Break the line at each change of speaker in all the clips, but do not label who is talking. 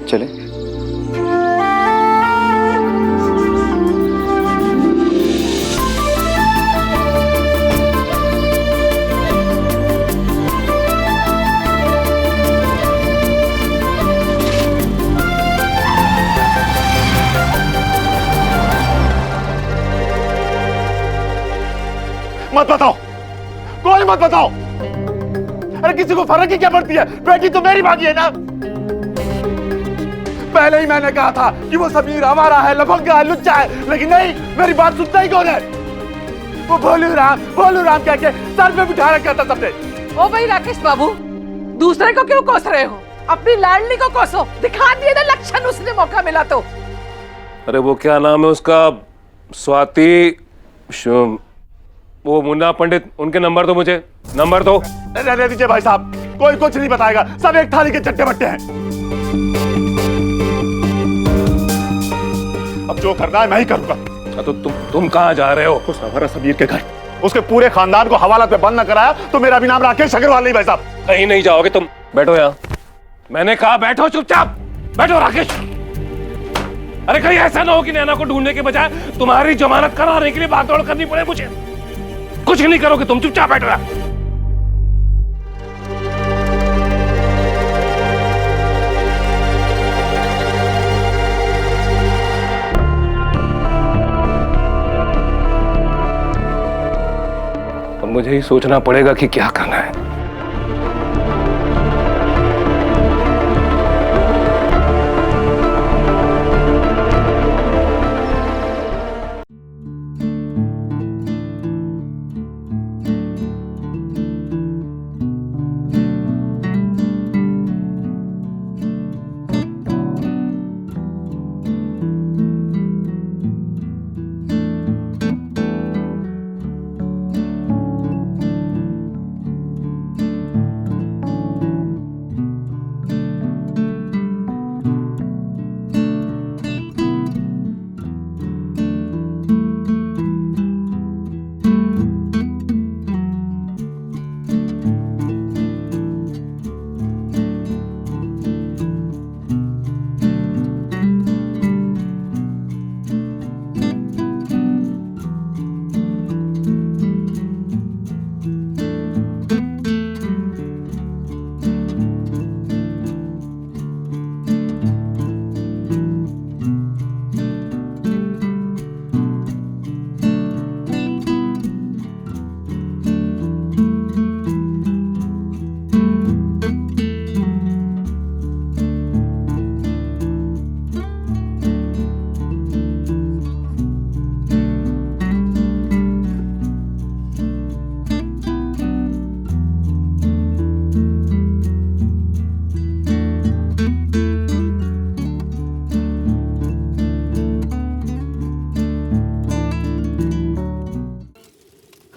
चले।
मत बताओ, कोई मत बताओ। अरे किसी को फर्क ही क्या पड़ती है, बेटी तो मेरी भागी है ना। पहले ही मैंने कहा था कि वो समीर हमारा है, लफंगा है, लुच्चा है, लेकिन नहीं, मेरी बात सुनता ही कौन है। वो भोलू राम कह के सर पे बिठा रखा था सबने।
ओ भाई राकेश बाबू, दूसरे को क्यों कोस रहे हो? अपनी लाडली को कोसो, दिखा दिए ना लक्षण उसने मौका मिला तो।
अरे वो क्या नाम है उसका, स्वाति, वो मुन्ना पंडित, उनके नंबर दो मुझे, नंबर दो।
रहने दीजिए भाई साहब, कोई कुछ नहीं बताएगा, सब एक थाली के चट्टे बट्टे हैं। अब जो करना है मैं ही करूंगा।
तो तुम कहाँ जा रहे हो?
उस हमारा समीर के घर, उसके पूरे खानदान को हवालात पे बंद न कराया तो मेरा भी नाम राकेश अग्रवाल नहीं भाई साहब।
कहीं नहीं जाओगे तुम, बैठो यहाँ। मैंने कहा बैठो, चुपचाप बैठो राकेश। अरे कहीं ऐसा ना हो कि नैना को ढूंढने के बजाय तुम्हारी जमानत कराने के लिए भागदौड़ करनी पड़े मुझे। कुछ नहीं करोगे तुम, चुपचाप बैठो यहाँ। अब मुझे ही सोचना पड़ेगा कि क्या करना है।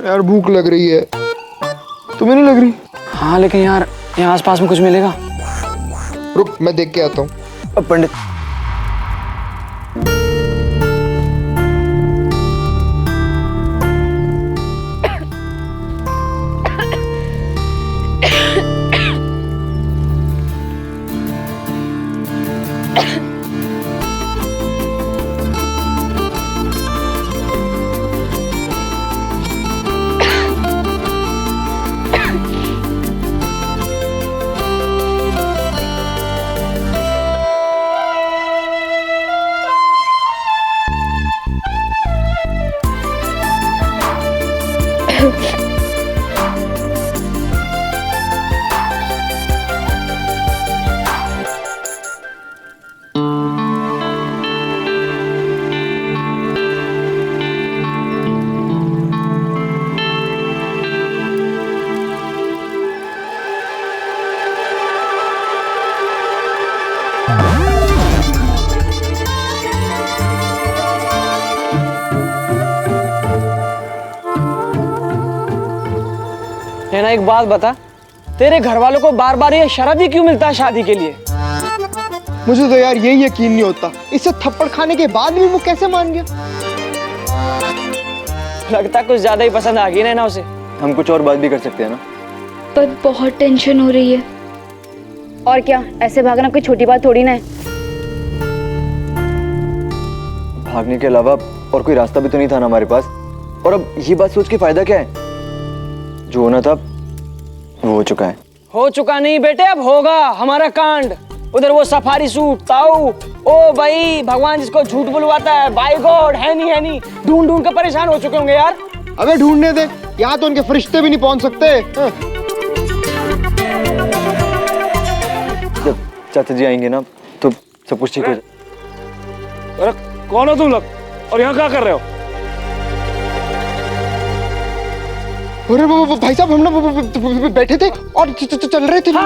यार भूख लग रही है, तुम्हें नहीं लग रही?
हाँ लेकिन यार यहाँ आसपास में कुछ मिलेगा?
रुक मैं देख के आता हूँ।
पंडित, नैना एक बात बता, तेरे घर वालों को बार बार ये शराब ही क्यों मिलता है शादी के लिए?
मुझे तो यार यही यकीन नहीं होता, इससे थप्पड़ खाने के बाद भी वो कैसे मान गया।
लगता कुछ ज्यादा ही पसंद आ गई नैना उसे।
हम कुछ और बात भी कर सकते हैं ना।
तो
पर बहुत टेंशन हो रही है।
और क्या, ऐसे भागना कोई छोटी बात थोड़ी ना है।
भागने के अलावा और कोई रास्ता भी तो नहीं था ना हमारे पास। और अब ये बात सोच के फायदा क्या है? जो होना था वो हो चुका है।
हो चुका नहीं बेटे, अब होगा हमारा कांड। उधर वो सफारी सूट ताऊ, ओ भाई भगवान जिसको झूठ बुलवाता है, बाय गॉड है नहीं ढूंढ ढूंढ के परेशान हो चुके होंगे यार।
अबे ढूंढने दे, यहाँ तो उनके फरिश्ते भी नहीं पहुंच सकते।
जब चाचा जी आएंगे ना तो सब कुछ ठीक हो जाए।
अरे कौन हो तुम लोग और यहाँ क्या कर रहे हो?
अरे वो भाई साहब, हम ना बैठे थे और चल रहे थे।
हाँ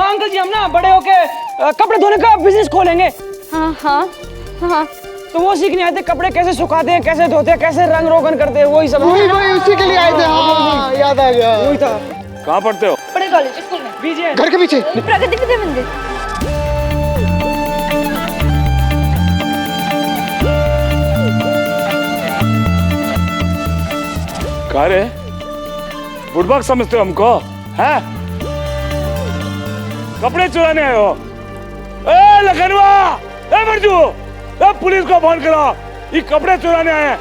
अंकल जी, हम ना बड़े होके कपड़े धोने का बिजनेस खोलेंगे।
हाँ।
तो वो सीखने आए थे, कपड़े कैसे सुखाते हैं, कैसे धोते हैं, कैसे रंग रोगन करते हैं, वही सब।
वही उसी के लिए आए थे। हाँ, याद आ गया।
वही था।
कहाँ पढ़ते हो?
बड़े कॉलेज स्कूल में,
बीजे
घर के पीछे।
प्रगति विद्या मंदिर।
कहा रे बुड़बक समझते हो हमको? हैं? कपड़े चुराने आए हो? ए लखनवा, ए मर्जू, ए पुलिस को फोन करो, ये कपड़े चुराने आए हैं।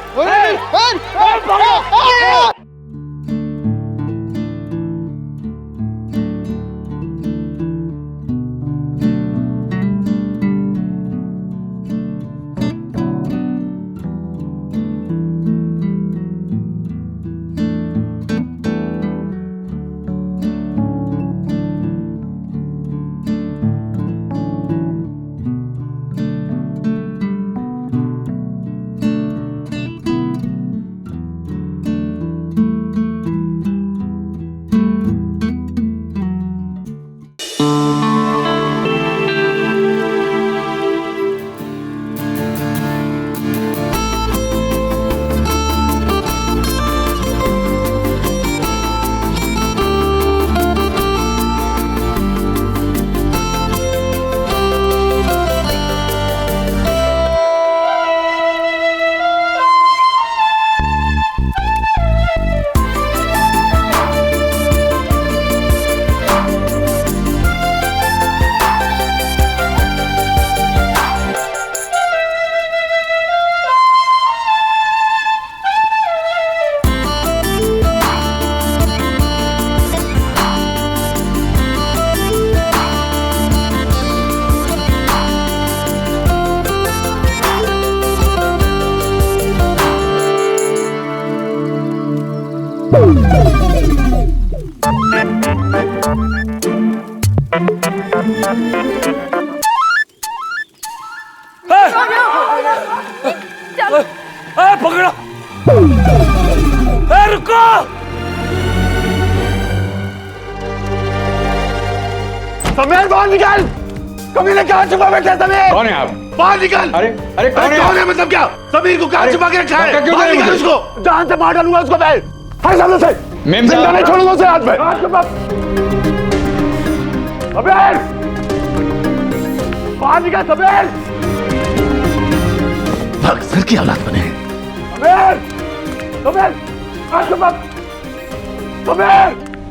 पकड़ो, रुको।
समीर बाहर निकल। कमीने कहाँ छुपा बैठा है समीर?
कौन है आप?
बाहर निकल।
अरे
कौन है मतलब क्या? समीर को कहाँ छुपा के रखा है? बाहर निकल उसको, जान से मार डालूंगा उसको मैं। हर सामने से
मेम साहब,
जिंदा नहीं छोड़ूंगा उसे हाथ में। समीर बाहर निकल। समीर सर की औलाद बने।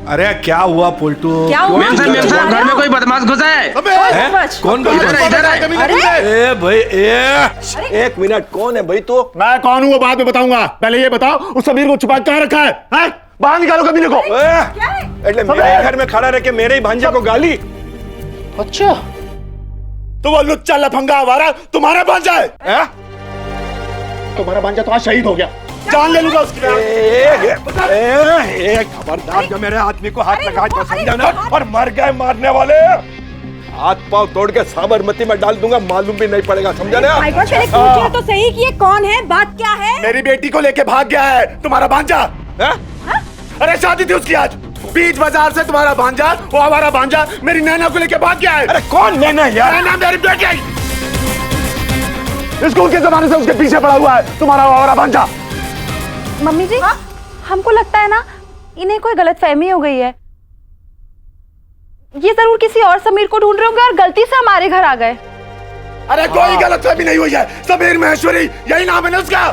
अरे क्या हुआ पुलटू?
मेम साहब घर में कोई बदमाश घुसा है।
कौन?
इधर है।
ए भाई एक मिनट, कौन है भाई तू?
मैं कौन हूँ वो बाद में बताऊंगा, पहले ये बताओ उस समीर को छुपा कहाँ रखा है? बाहर निकालो कमीने को।
એટલે मेरे घर में खड़ा रह के मेरे ही भांजे को गाली।
अच्छा तो वो लुच्चा लफंगा आवारा तुम्हारा भांजा है? तुम्हारा भांजा तो आज शहीद हो गया, जान ले लूंगा उसकी।
खबरदार जो मेरे आदमी को हाथ लगा तो समझा ना, और मर गए मारने वाले। हाथ पांव तोड़ के साबरमती में डाल दूंगा, मालूम भी नहीं पड़ेगा, समझा ना?
पूछिए तो सही कि ये कौन है, बात क्या है?
मेरी बेटी को लेके भाग गया है तुम्हारा भांजा। अरे शादी थी उसकी आज, बीच बाजार से तुम्हारा भांजा, वो हमारा भांजा मेरी नैना को लेके भाग गया है।
अरे कौन नैना यार?
नैना मेरी बेटी, स्कूल के जमाने से उसके पीछे पड़ा हुआ है तुम्हारा हमारा भांजा।
मम्मी जी, हमको लगता है ना इन्हें कोई गलतफहमी हो गई है। ये जरूर किसी और समीर को ढूंढ रहे होंगे और गलती से हमारे घर आ गए।
अरे कोई गलतफहमी नहीं हुई है, समीर महेश्वरी यही नाम है ना उसका।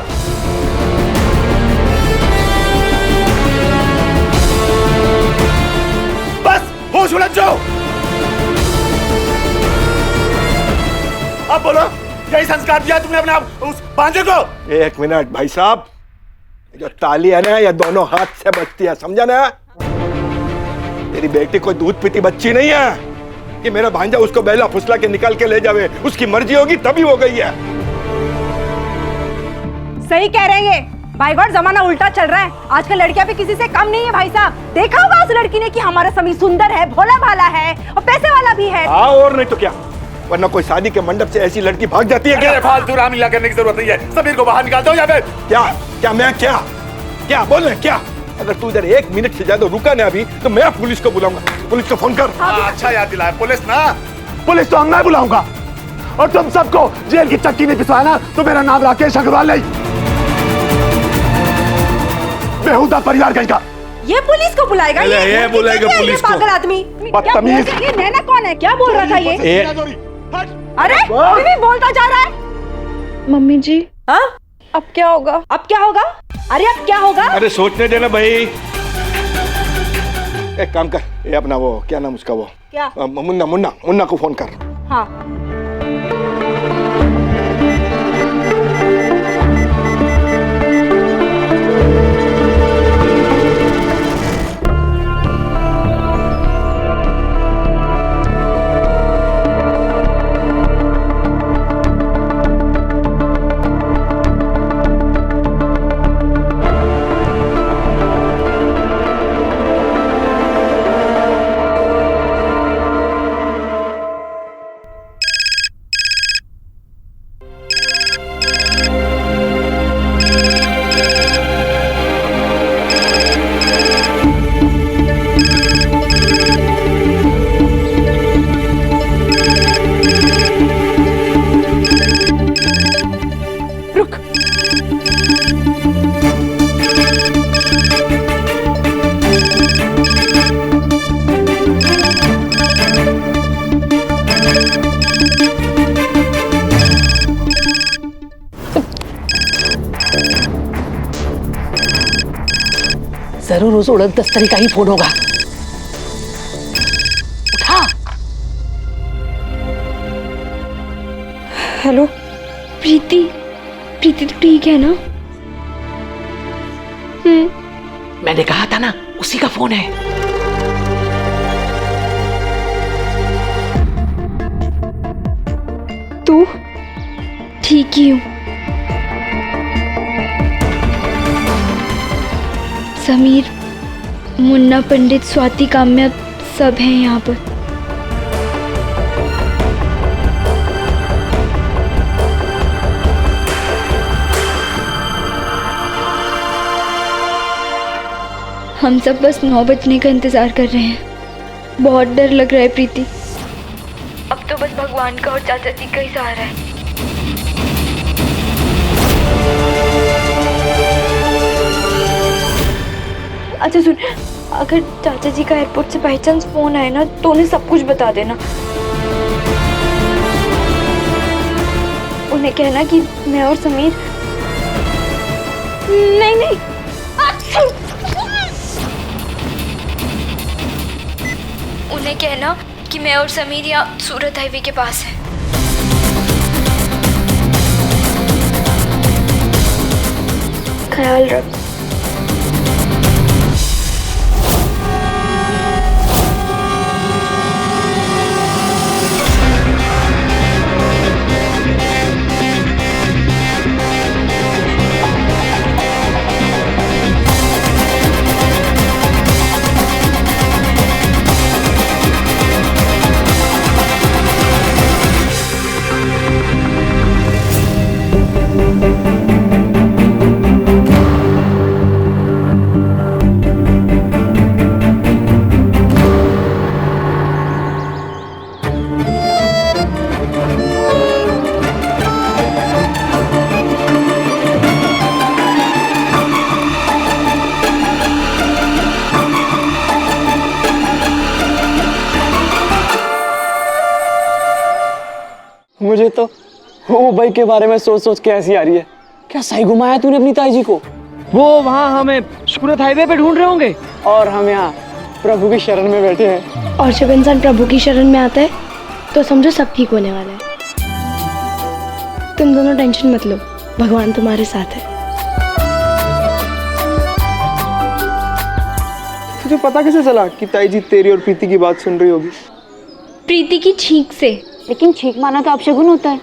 यही संस्कार दिया तुमने अपने उस भांजे को?
एक मिनट भाई साहब, जो ताली है ना ये दोनों हाथ से बजती है, समझा ना? तेरी बेटी कोई दूध पीती बच्ची नहीं है कि मेरा भांजा उसको बेला फुसला के निकाल के ले जावे। उसकी मर्जी होगी तभी हो गई है।
सही कह रहे हैं ये भाई गॉड, जमाना उल्टा चल रहा है। आजकल लड़कियां भी किसी से कम नहीं है भाई साहब। देखा होगा उस लड़की ने कि हमारा समीर सुंदर है, भोला भाला है और पैसे वाला भी है।
हाँ और नहीं तो क्या, वरना कोई शादी के मंडप से ऐसी लड़की भाग जाती है क्या?
फालतू रामलीला करने की जरूरत नहीं है, समीर को बाहर निकाल दो या फिर
क्या क्या मैं क्या क्या बोल रहे क्या? अगर तू इधर 1 मिनट से ज्यादा रुका ना अभी तो मैं पुलिस को बुलाऊंगा। पुलिस को फोन कर।
अच्छा याद दिलाया, पुलिस ना, पुलिस तो हम मैं बुलाऊंगा और तुम सबको जेल की चक्की में पिसवाना तो मेरा नाम राकेश अग्रवाल नहीं, बेहुदा परिवार का।
ये पुलिस को बुलाएगा?
ये बुलाएगा पुलिस को।
पागल आदमी,
बदतमीज।
ये नैना कौन है? क्या बोल रहा था ये? अरे भी बोलता जा रहा है।
मम्मी जी,
हाँ अब क्या होगा? अब क्या होगा? अरे अब क्या होगा?
अरे सोचने देना भाई। एक काम कर, ये अपना वो क्या नाम उसका, वो
क्या?
मुन्ना मुन्ना मुन्ना को फोन कर।
हाँ
जरूर उस उड़द दस्तरी का ही फोन होगा। उठा।
हेलो प्रीति, प्रीति तो ठीक है ना?
मैंने कहा था ना उसी का फोन है।
तू ठीक ही हूँ। समीर, मुन्ना, पंडित, स्वाति, काम्या सब हैं यहाँ पर। हम सब बस 9 बजने का इंतजार कर रहे हैं। बहुत डर लग रहा है प्रीति। अब तो बस भगवान का और चाचा जी का ही सहारा है। अच्छा सुन, अगर चाचा जी का एयरपोर्ट से बाई चांस फोन आए ना तो उन्हें सब कुछ बता देना। उन्हें कहना कि मैं और समीर नहीं उन्हें कहना कि मैं और समीर यहाँ सूरत हाईवे के पास है। ख्याल रख।
मुझे तो वो भाई के बारे में सोच सोच के ऐसी आ रही है। क्या सही घुमाया तूने अपनी ताई जी को? वो वहाँ हमें सूरत हाईवे पे ढूंढ रहे होंगे और हम यहाँ प्रभु की शरण में बैठे हैं।
और जब इंसान प्रभु की शरण में आता है तो समझो सब ठीक होने वाला है। तुम दोनों टेंशन मत लो, भगवान तुम्हारे साथ है।
तुझे पता कैसे चला कि ताई जी तेरी और प्रीति की बात सुन रही होगी?
प्रीति की छींक से।
लेकिन छींक मारना तो अपशगुन होता है।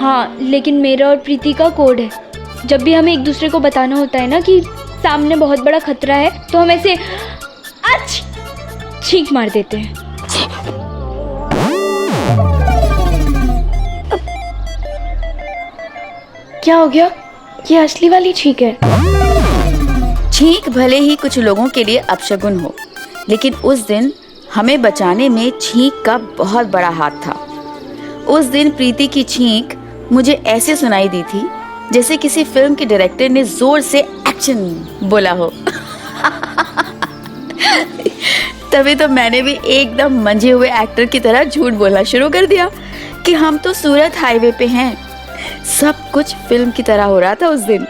हाँ, लेकिन मेरा और प्रीति का कोड है। जब भी हमें एक दूसरे को बताना होता है ना कि सामने बहुत बड़ा खतरा है, तो हम ऐसे छींक मार देते हैं। क्या हो गया? ये असली वाली छींक है।
छींक भले ही कुछ लोगों के लिए अपशगुन हो, लेकिन उस दिन हमें बचाने में छींक का बहुत बड़ा हाथ था। उस दिन प्रीति की छींक मुझे ऐसे सुनाई दी थी जैसे किसी फिल्म के डायरेक्टर ने जोर से एक्शन बोला हो। तभी तो मैंने भी एकदम मंझे हुए एक्टर की तरह झूठ बोलना शुरू कर दिया कि हम तो सूरत हाईवे पे हैं। सब कुछ फिल्म की तरह हो रहा था उस दिन।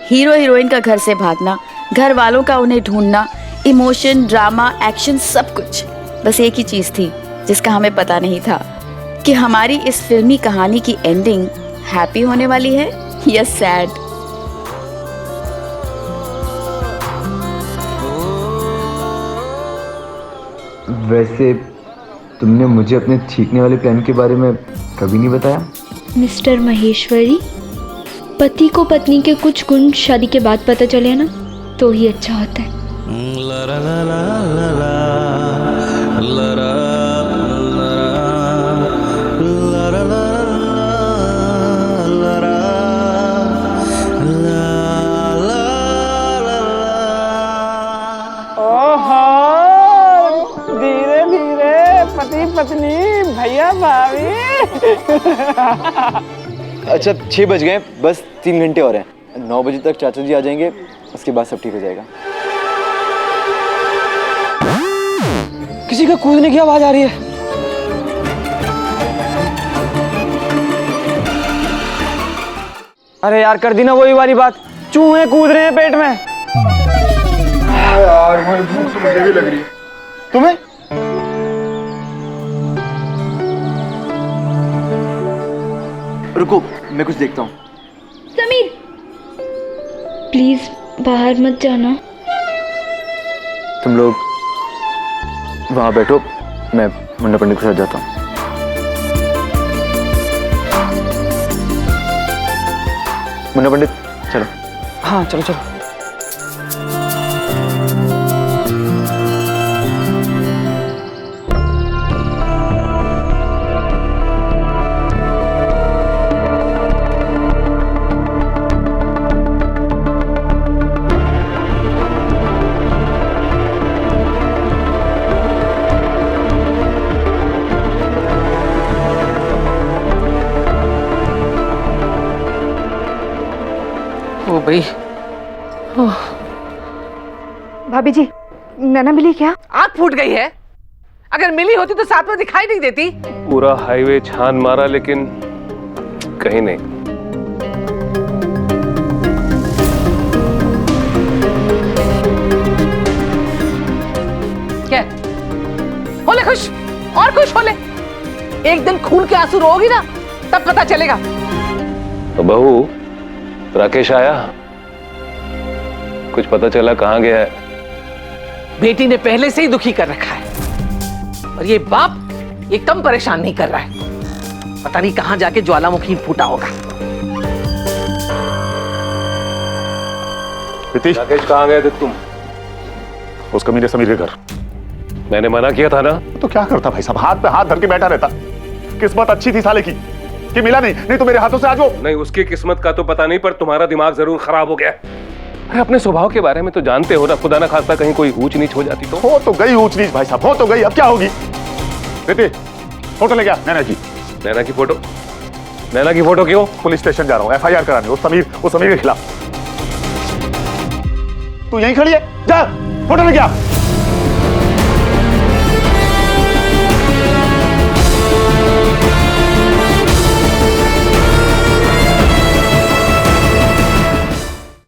हीरो हीरोइन का घर से भागना, घर वालों का उन्हें ढूंढना, इमोशन, ड्रामा, एक्शन, सब कुछ। बस एक ही चीज थी जिसका हमें पता नहीं था कि हमारी इस फिल्मी कहानी की एंडिंग हैप्पी होने वाली है या सैड।
वैसे तुमने मुझे अपने छींकने वाले प्लान के बारे में कभी नहीं बताया।
मिस्टर महेश्वरी, पति को पत्नी के कुछ गुण शादी के बाद पता चले ना, तो ही अच्छा होता है।
धीरे धीरे पति पत्नी, भैया भाभी।
अच्छा 6 बज गए, बस 3 घंटे और हैं। 9 बजे तक चाचा जी आ जाएंगे, उसके बाद सब ठीक हो जाएगा।
किसी का कूदने की आवाज आ रही है। अरे यार, कर दी ना वही वाली बात, चूहे कूद रहे हैं पेट में।
यार मुझे भूख तो मुझे भी लग रही है। तुम्हें?
रुको, मैं कुछ देखता हूँ।
समीर, प्लीज बाहर मत जाना।
तुम लोग वहां बैठो, मैं मुन्ना पंडित के साथ जाता हूँ। मुन्ना पंडित चलो।
हाँ चलो चलो।
ओ भाई,
भाभी जी, नैना मिली क्या?
आँख फूट गई है। अगर मिली होती तो साथ में दिखाई नहीं देती।
पूरा हाईवे छान मारा लेकिन कहीं नहीं।
क्या? होले खुश और खुश होले। एक दिन खून के आंसू रोगी ना, तब पता चलेगा।
तो बहू, राकेश आया? कुछ पता चला कहाँ गया है?
बेटी ने पहले से ही दुखी कर रखा है और ये बाप ये कम परेशान नहीं कर रहा है। पता नहीं कहाँ जाके ज्वालामुखी फूटा होगा।
राकेश, कहाँ गए थे तुम?
उस कमीने समीर के घर।
मैंने मना किया था ना।
तो क्या करता भाई साहब, हाथ पे हाथ धर के बैठा रहता। किस्मत अच्छी थी साले की कि मिला नहीं तो मेरे हाथों से आज वो।
नहीं, उसकी किस्मत का तो पता नहीं, पर तुम्हारा दिमाग जरूर खराब हो गया। अरे अपने स्वभाव के बारे में तो जानते हो ना, खुदा ना खास्ता कहीं कोई ऊंच नीच हो जाती तो।
हो तो गई ऊंच नीच भाई साहब, हो तो गई, अब क्या होगी? बेटे फोटो ले गया नैना की।
नैना की फोटो? नैना की फोटो क्यों?
पुलिस स्टेशन जा रहा हूँ FIR कराने उस समीर के खिलाफ। तू यहीं खड़ी है, जा फोटो ले गया।